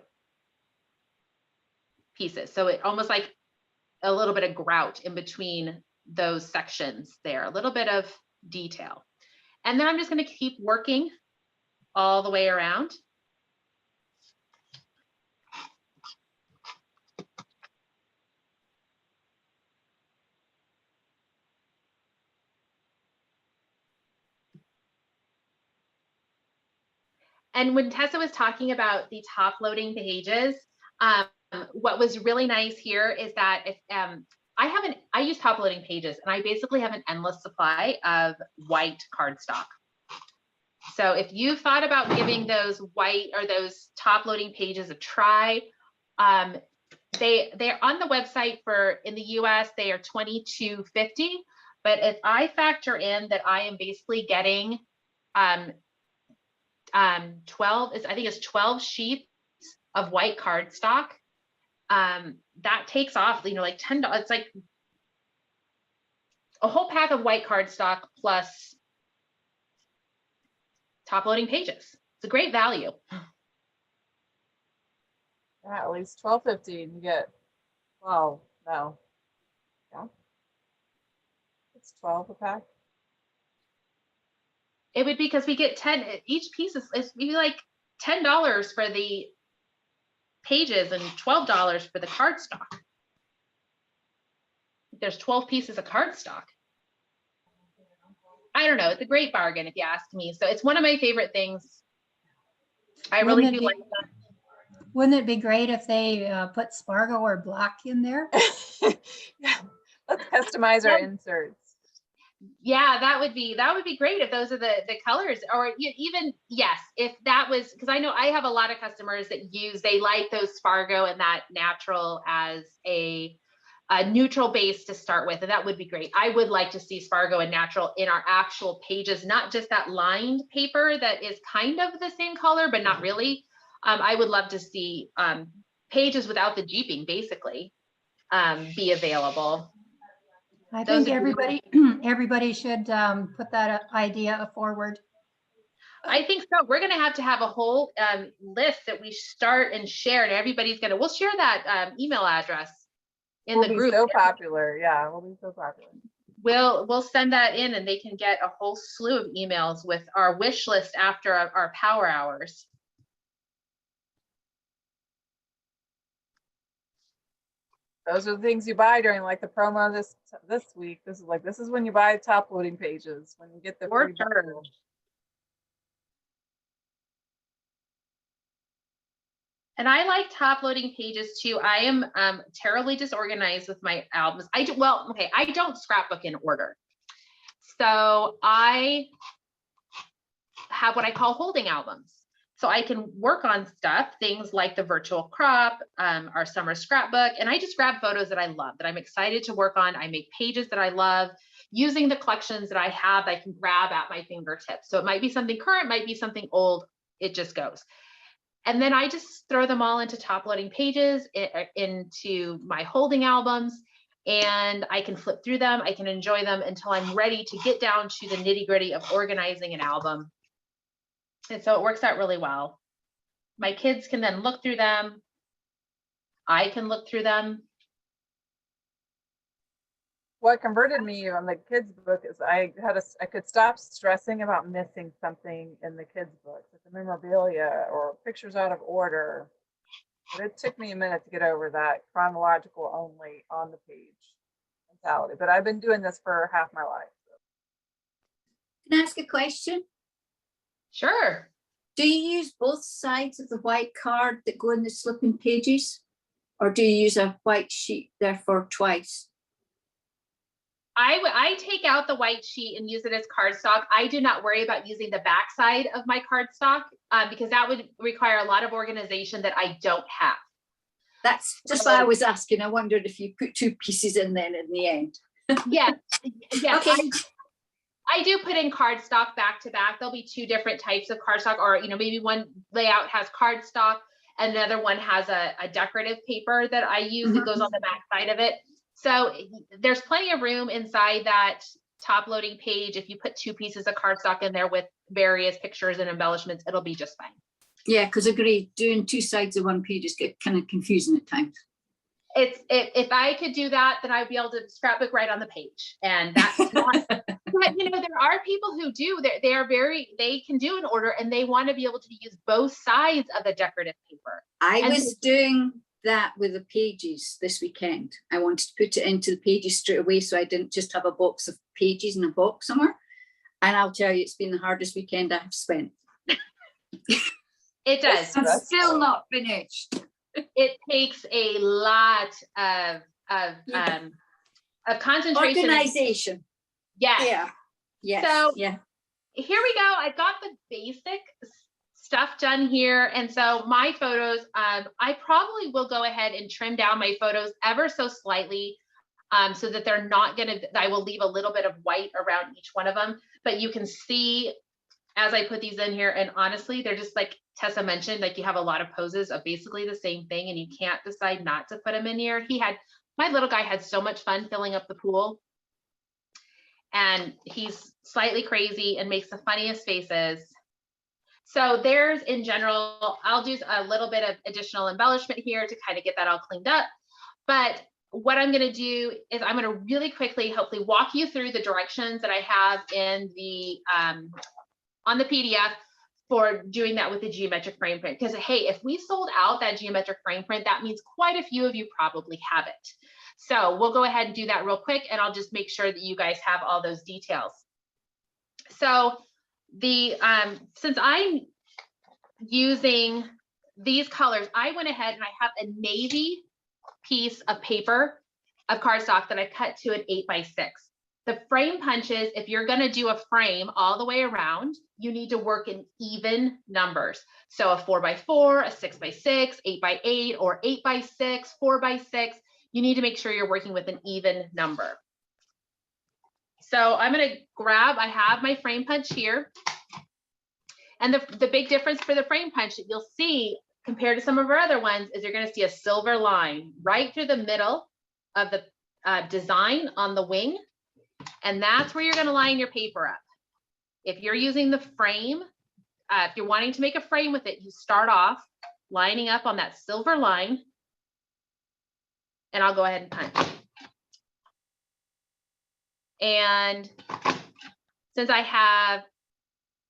pieces. So it almost like a little bit of grout in between those sections there, a little bit of detail. And then I'm just going to keep working all the way around. And when Tessa was talking about the top loading pages, what was really nice here is that if I have I use top loading pages, and I basically have an endless supply of white cardstock. So if you thought about giving those white or those top loading pages a try, they're on the website for, in the US, they are $22.50. But if I factor in that I am basically getting 12, I think it's 12 sheets of white cardstock, that takes off, like $10. It's like a whole pack of white cardstock plus top loading pages. It's a great value. Yeah, at least $12.50. You get, well, no. Yeah. It's 12 a pack. It would be, because we get 10, each piece is maybe like $10 for the pages and $12 for the cardstock. There's 12 pieces of cardstock. I don't know. It's a great bargain if you ask me. So it's one of my favorite things. I really do like that. Wouldn't it be great if they put Spargo or block in there? Yeah. Let's customize our inserts. Yeah, that would be great if those are the colors, or even, yes, if that was, because I know I have a lot of customers that they like those Spargo and that natural as a neutral base to start with, and that would be great. I would like to see Spargo and natural in our actual pages, not just that lined paper that is kind of the same color, but not really. I would love to see pages without the jeeping basically be available. I think everybody should put that idea forward. I think so. We're going to have a whole list that we start and share, and we'll share that email address in the group. So popular. Yeah, we'll be so popular. We'll send that in, and they can get a whole slew of emails with our wish list after our power hours. Those are the things you buy during like the promo this week. This is when you buy top loading pages, when you get the free bundle. And I like top loading pages too. I am terribly disorganized with my albums. I don't scrapbook in order. So I have what I call holding albums. So I can work on things like the virtual crop, our summer scrapbook, and I just grab photos that I love, that I'm excited to work on. I make pages that I love using the collections that I have that I can grab at my fingertips. So it might be something current, might be something old, it just goes. And then I just throw them all into top loading pages, into my holding albums, and I can flip through them. I can enjoy them until I'm ready to get down to the nitty gritty of organizing an album. And so it works out really well. My kids can then look through them. I can look through them. What converted me on the kids' book is I could stop stressing about missing something in the kids' book, like the memorabilia or pictures out of order. But it took me a minute to get over that chronological only on the page mentality. But I've been doing this for half my life. So. Can I ask a question? Sure. Do you use both sides of the white card that go in the slipping pages? Or do you use a white sheet therefore twice? I take out the white sheet and use it as cardstock. I do not worry about using the back side of my cardstock because that would require a lot of organization that I don't have. That's just why I was asking. I wondered if you put two pieces in then in the end. Yes. Okay. I do put in cardstock back to back. There'll be two different types of cardstock, or maybe one layout has cardstock, another one has a decorative paper that I use that goes on the back side of it. So there's plenty of room inside that top loading page. If you put two pieces of cardstock in there with various pictures and embellishments, it'll be just fine. Yeah, because I agree, doing two sides of one page is kind of confusing at times. If I could do that, then I'd be able to scrapbook right on the page. And that's not, but there are people who do, they can do an order and they want to be able to use both sides of the decorative paper. I was doing that with the pages this weekend. I wanted to put it into the pages straight away so I didn't just have a box of pages in a box somewhere. And I'll tell you, it's been the hardest weekend I have spent. It does. I'm still not finished. It takes a lot of a concentration. Organization. Yes. Yeah. Yes. So yeah. Here we go. I got the basic stuff done here. And so my photos, I probably will go ahead and trim down my photos ever so slightly, so that they're not gonna, I will leave a little bit of white around each one of them, but you can see as I put these in here, and honestly, they're just like Tessa mentioned, like you have a lot of poses of basically the same thing and you can't decide not to put them in here. My little guy had so much fun filling up the pool, and he's slightly crazy and makes the funniest faces. So there's, in general, I'll do a little bit of additional embellishment here to kind of get that all cleaned up. But what I'm going to do is I'm going to really quickly, hopefully walk you through the directions that I have in the, on the PDF for doing that with the geometric frame print. Because hey, if we sold out that geometric frame print, that means quite a few of you probably have it. So we'll go ahead and do that real quick, and I'll just make sure that you guys have all those details. So the since I'm using these colors, I went ahead and I have a navy piece of paper of cardstock that I cut to an 8x6. The frame punches, if you're going to do a frame all the way around, you need to work in even numbers. So a 4x4, a 6x6, 8x8, or 8x6, 4x6. You need to make sure you're working with an even number. So I'm going to grab, I have my frame punch here. And the big difference for the frame punch that you'll see compared to some of our other ones is you're going to see a silver line right through the middle of the design on the wing. And that's where you're going to line your paper up. If you're using the frame, if you're wanting to make a frame with it, you start off lining up on that silver line. And I'll go ahead and punch. And since I have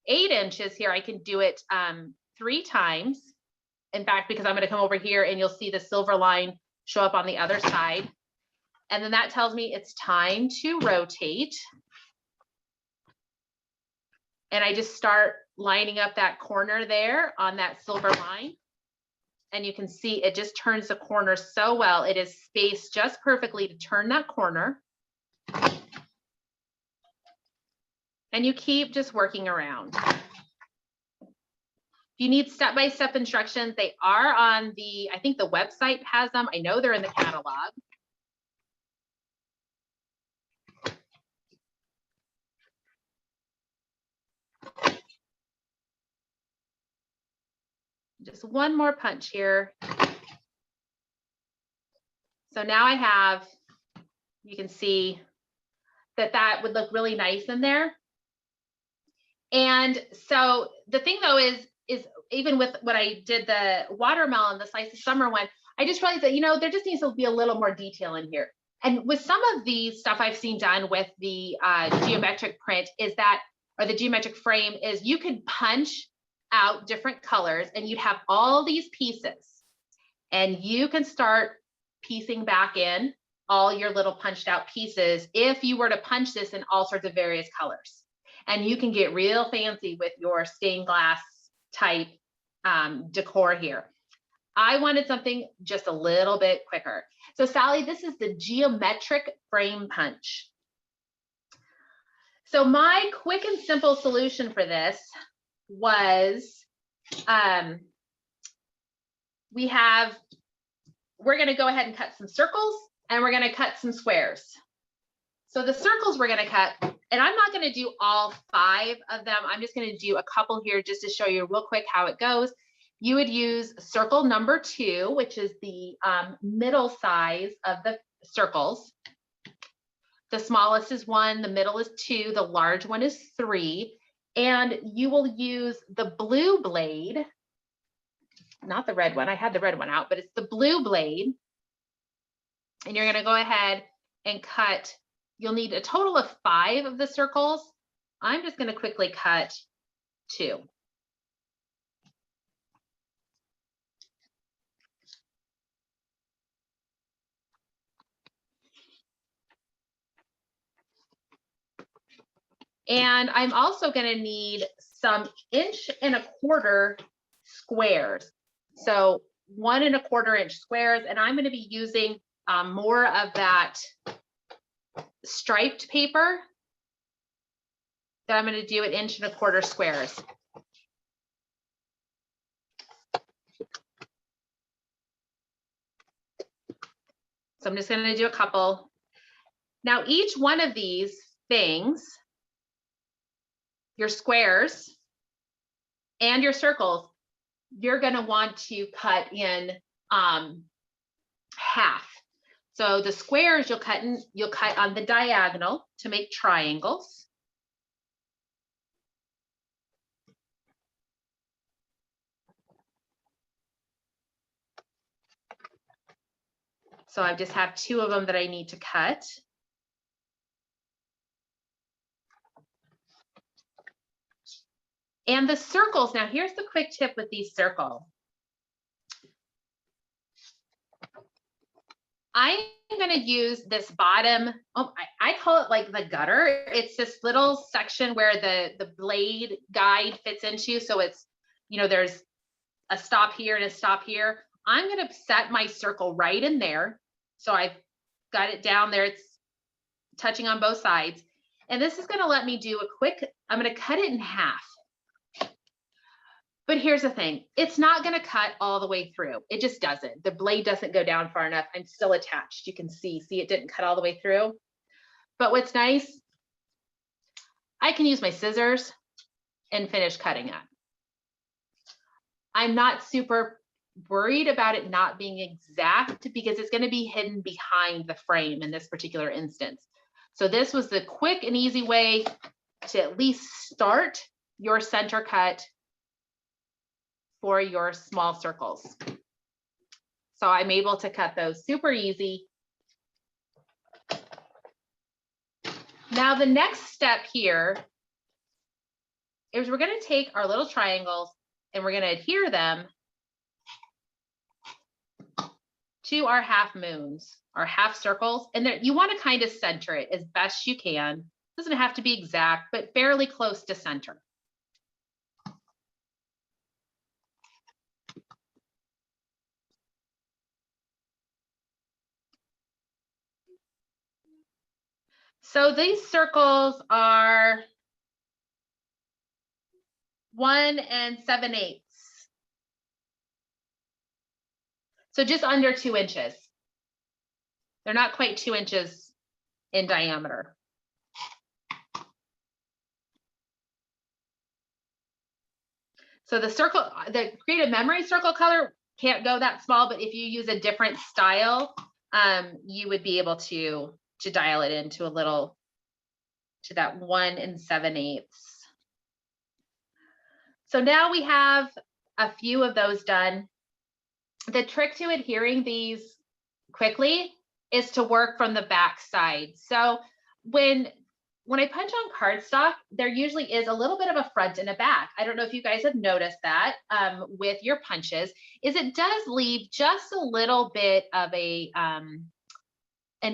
8 inches here, I can do it 3 times. In fact, because I'm going to come over here and you'll see the silver line show up on the other side. And then that tells me it's time to rotate. And I just start lining up that corner there on that silver line. And you can see it just turns the corner so well. It is spaced just perfectly to turn that corner. And you keep just working around. If you need step-by-step instructions, they are on the, I think the website has them. I know they're in the catalog. Just one more punch here. So now I have, you can see that would look really nice in there. And so the thing though is even with what I did, the watermelon, the slice of summer one, I just realized that, you know, there just needs to be a little more detail in here. And with some of the stuff I've seen done with the geometric print is that, or the geometric frame, is you could punch out different colors and you'd have all these pieces and you can start piecing back in all your little punched out pieces if you were to punch this in all sorts of various colors. And you can get real fancy with your stained glass type decor here. I wanted something just a little bit quicker. So Sally, this is the geometric frame punch. So my quick and simple solution for this was, we're gonna go ahead and cut some circles and we're gonna cut some squares. So the circles we're gonna cut, and I'm not gonna do all 5 of them. I'm just gonna do a couple here just to show you real quick how it goes. You would use circle number 2, which is the middle size of the circles. The smallest is 1, the middle is 2, the large one is 3. And you will use the blue blade, not the red one. I had the red one out, but it's the blue blade. And you're gonna go ahead and cut. You'll need a total of 5 of the circles. I'm just gonna quickly cut 2. And I'm also gonna need some 1.25 inch squares. So 1.25 inch squares, and I'm gonna be using more of that striped paper that I'm going to do at 1 1/4 inch squares. So I'm just going to do a couple. Now, each one of these things, your squares and your circles, you're going to want to cut in half. So the squares you'll cut on the diagonal to make triangles. So I just have 2 of them that I need to cut. And the circles, now here's the quick tip with these circles. I'm going to use this bottom, I call it like the gutter. It's this little section where the blade guide fits into. So it's, you know, there's a stop here and a stop here. I'm going to set my circle right in there. So I've got it down there. It's touching on both sides. And this is going to let me do a quick, I'm going to cut it in half. But here's the thing, it's not going to cut all the way through. It just doesn't. The blade doesn't go down far enough. I'm still attached. You can see it didn't cut all the way through. But what's nice, I can use my scissors and finish cutting it. I'm not super worried about it not being exact because it's going to be hidden behind the frame in this particular instance. So this was the quick and easy way to at least start your center cut for your small circles. So I'm able to cut those super easy. Now the next step here is we're going to take our little triangles and we're going to adhere them to our half moons, our half circles. And you want to kind of center it as best you can. Doesn't have to be exact, but fairly close to center. So these circles are 1 7/8. So just under 2 inches. They're not quite 2 inches in diameter. So the circle, the creative memory circle color can't go that small, but if you use a different style, you would be able to dial it into a little, to that 1 7/8. So now we have a few of those done. The trick to adhering these quickly is to work from the back side. So when I punch on cardstock, there usually is a little bit of a front and a back. I don't know if you guys have noticed that with your punches, is it does leave just a little bit of an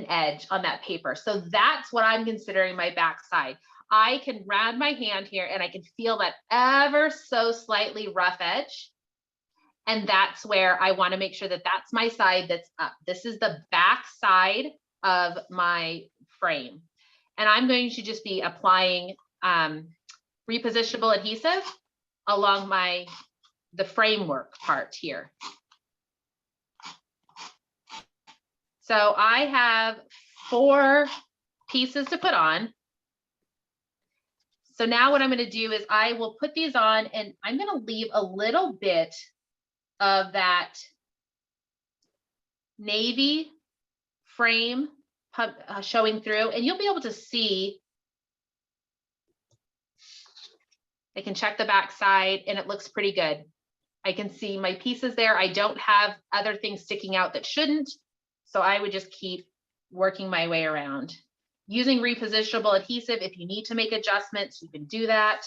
edge on that paper. So that's what I'm considering my back side. I can round my hand here and I can feel that ever so slightly rough edge. And that's where I want to make sure that that's my side that's up. This is the back side of my frame. And I'm going to just be applying repositionable adhesive along the framework part here. So I have 4 pieces to put on. So now what I'm going to do is I will put these on and I'm going to leave a little bit of that navy frame showing through, and you'll be able to see. I can check the back side and it looks pretty good. I can see my pieces there. I don't have other things sticking out that shouldn't. So I would just keep working my way around. Using repositionable adhesive, if you need to make adjustments, you can do that.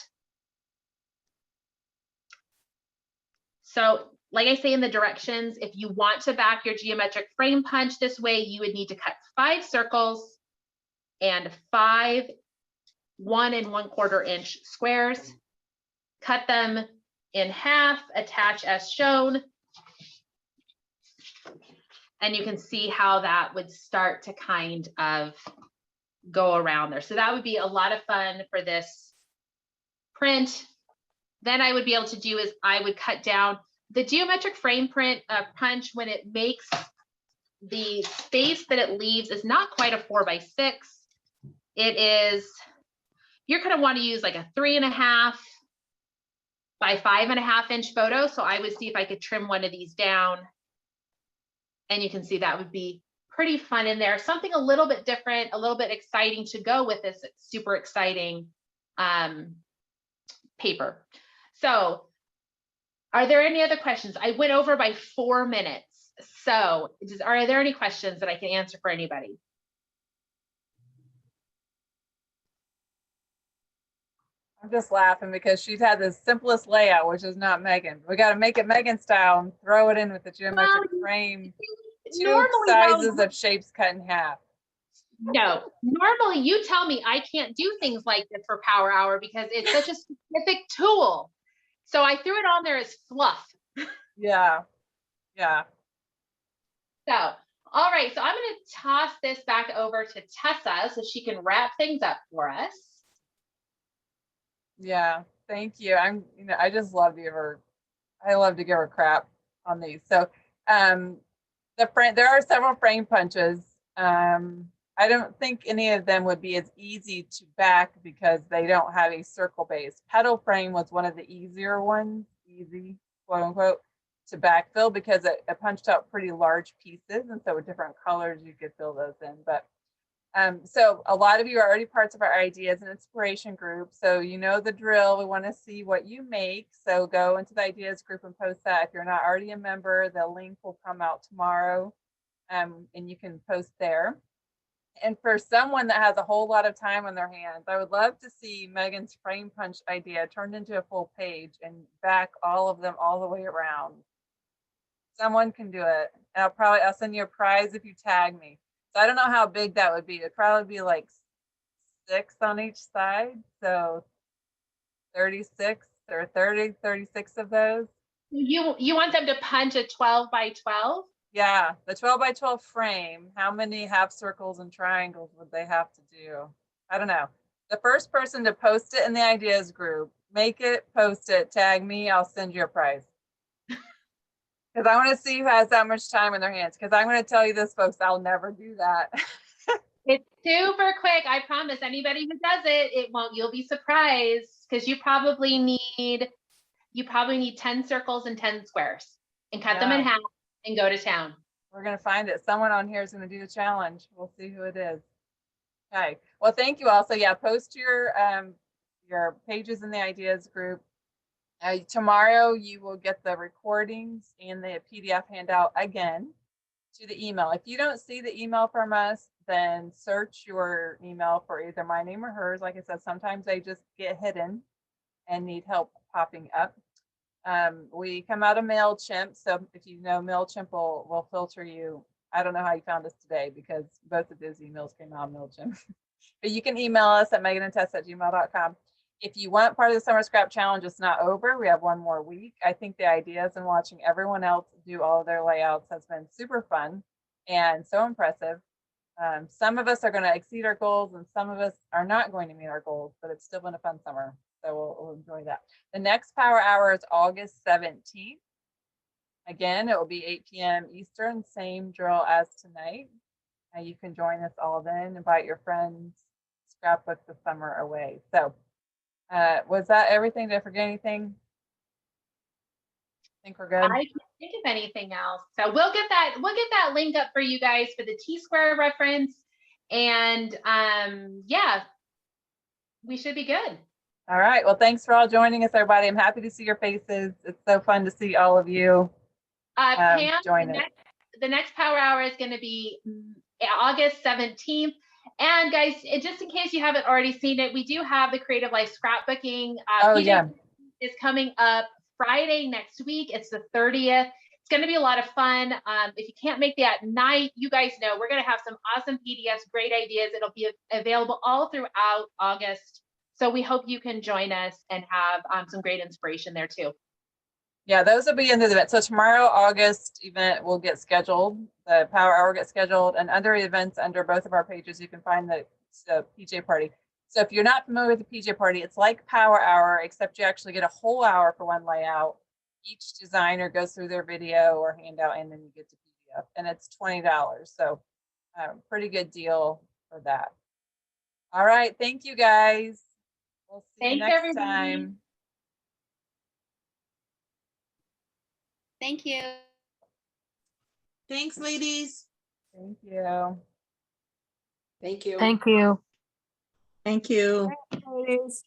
So like I say in the directions, if you want to back your geometric frame punch this way, you would need to cut 5 circles and 5 1 1/4 inch squares. Cut them in half, attach as shown. And you can see how that would start to kind of go around there. So that would be a lot of fun for this print. Then I would be able to do is I would cut down the geometric frame print punch when it makes the space that it leaves is not quite a 4x6. It is, you're going to want to use like a 3.5 by 5.5 inch photo. So I would see if I could trim one of these down. And you can see that would be pretty fun in there. Something a little bit different, a little bit exciting to go with this super exciting paper. So are there any other questions? I went over by 4 minutes. So are there any questions that I can answer for anybody? I'm just laughing because she's had the simplest layout, which is not Megan. We got to make it Megan style and throw it in with the geometric frame. Two sizes of shapes cut in half. No, normally you tell me I can't do things like this for Power Hour because it's such a specific tool. So I threw it on there as fluff. Yeah. Yeah. So, all right. So I'm going to toss this back over to Tessa so she can wrap things up for us. Yeah. Thank you. I just love to give her, I love to give her crap on these. So, there are several frame punches. I don't think any of them would be as easy to back because they don't have a circle base. Petal frame was one of the easier ones, easy, quote unquote, to backfill because it punched out pretty large pieces. And so with different colors, you could fill those in. But so a lot of you are already parts of our ideas and inspiration group. So you know the drill. We want to see what you make. So go into the ideas group and post that. If you're not already a member, the link will come out tomorrow and you can post there. And for someone that has a whole lot of time on their hands, I would love to see Megan's frame punch idea turned into a full page and back all of them all the way around. Someone can do it. And I'll send you a prize if you tag me. So I don't know how big that would be. It'd probably be like 6 on each side. So 36 or 36 of those. You want them to punch a 12 by 12? Yeah, the 12 by 12 frame. How many half circles and triangles would they have to do? I don't know. The first person to post it in the ideas group, make it, post it, tag me, I'll send you a prize. Because I want to see who has that much time in their hands. Because I'm going to tell you this, folks, I'll never do that. It's super quick. I promise. Anybody who does it won't. You'll be surprised because you probably need 10 circles and 10 squares and cut them in half and go to town. We're going to find it. Someone on here is going to do the challenge. We'll see who it is. Okay. Well, thank you all. So yeah, post your pages in the ideas group. Tomorrow you will get the recordings and the PDF handout again to the email. If you don't see the email from us, then search your email for either my name or hers. Like I said, sometimes they just get hidden and need help popping up. We come out of MailChimp. So if you know MailChimp will filter you. I don't know how you found us today because both of those emails came out of MailChimp. But you can email us at meganandtess@gmail.com. If you want part of the Summer Scrap Challenge, it's not over. We have one more week. I think the ideas and watching everyone else do all of their layouts has been super fun and so impressive. Some of us are going to exceed our goals and some of us are not going to meet our goals, but it's still been a fun summer. So we'll enjoy that. The next Power Hour is August 17th. Again, it will be 8 p.m. Eastern, same drill as tonight. You can join us all then, invite your friends, scrapbook the summer away. So was that everything? Did I forget anything? I think we're good. I can't think of anything else. So we'll get that link up for you guys for the T-square reference. And yeah, we should be good. All right. Well, thanks for all joining us, everybody. I'm happy to see your faces. It's so fun to see all of you. Pam, join the next Power Hour is going to be August 17th. And guys, just in case you haven't already seen it, we do have the Creative Life scrapbooking. Is coming up Friday next week. It's the 30th. It's going to be a lot of fun. If you can't make that night, you guys know we're going to have some awesome PDFs, great ideas. It'll be available all throughout August. So we hope you can join us and have some great inspiration there too. Yeah, those will be in the event. So tomorrow, August event will get scheduled. The Power Hour gets scheduled, and other events under both of our pages. You can find the PJ Party. So if you're not familiar with the PJ Party, it's like Power Hour, except you actually get a whole hour for one layout. Each designer goes through their video or handout, and then you get to PDF, and it's $20. So pretty good deal for that. All right, thank you guys. We'll see you Thanks, next everybody. time. Thank you. Thanks, ladies. Thank you. Thank you. Thank you. Thank you. Ladies.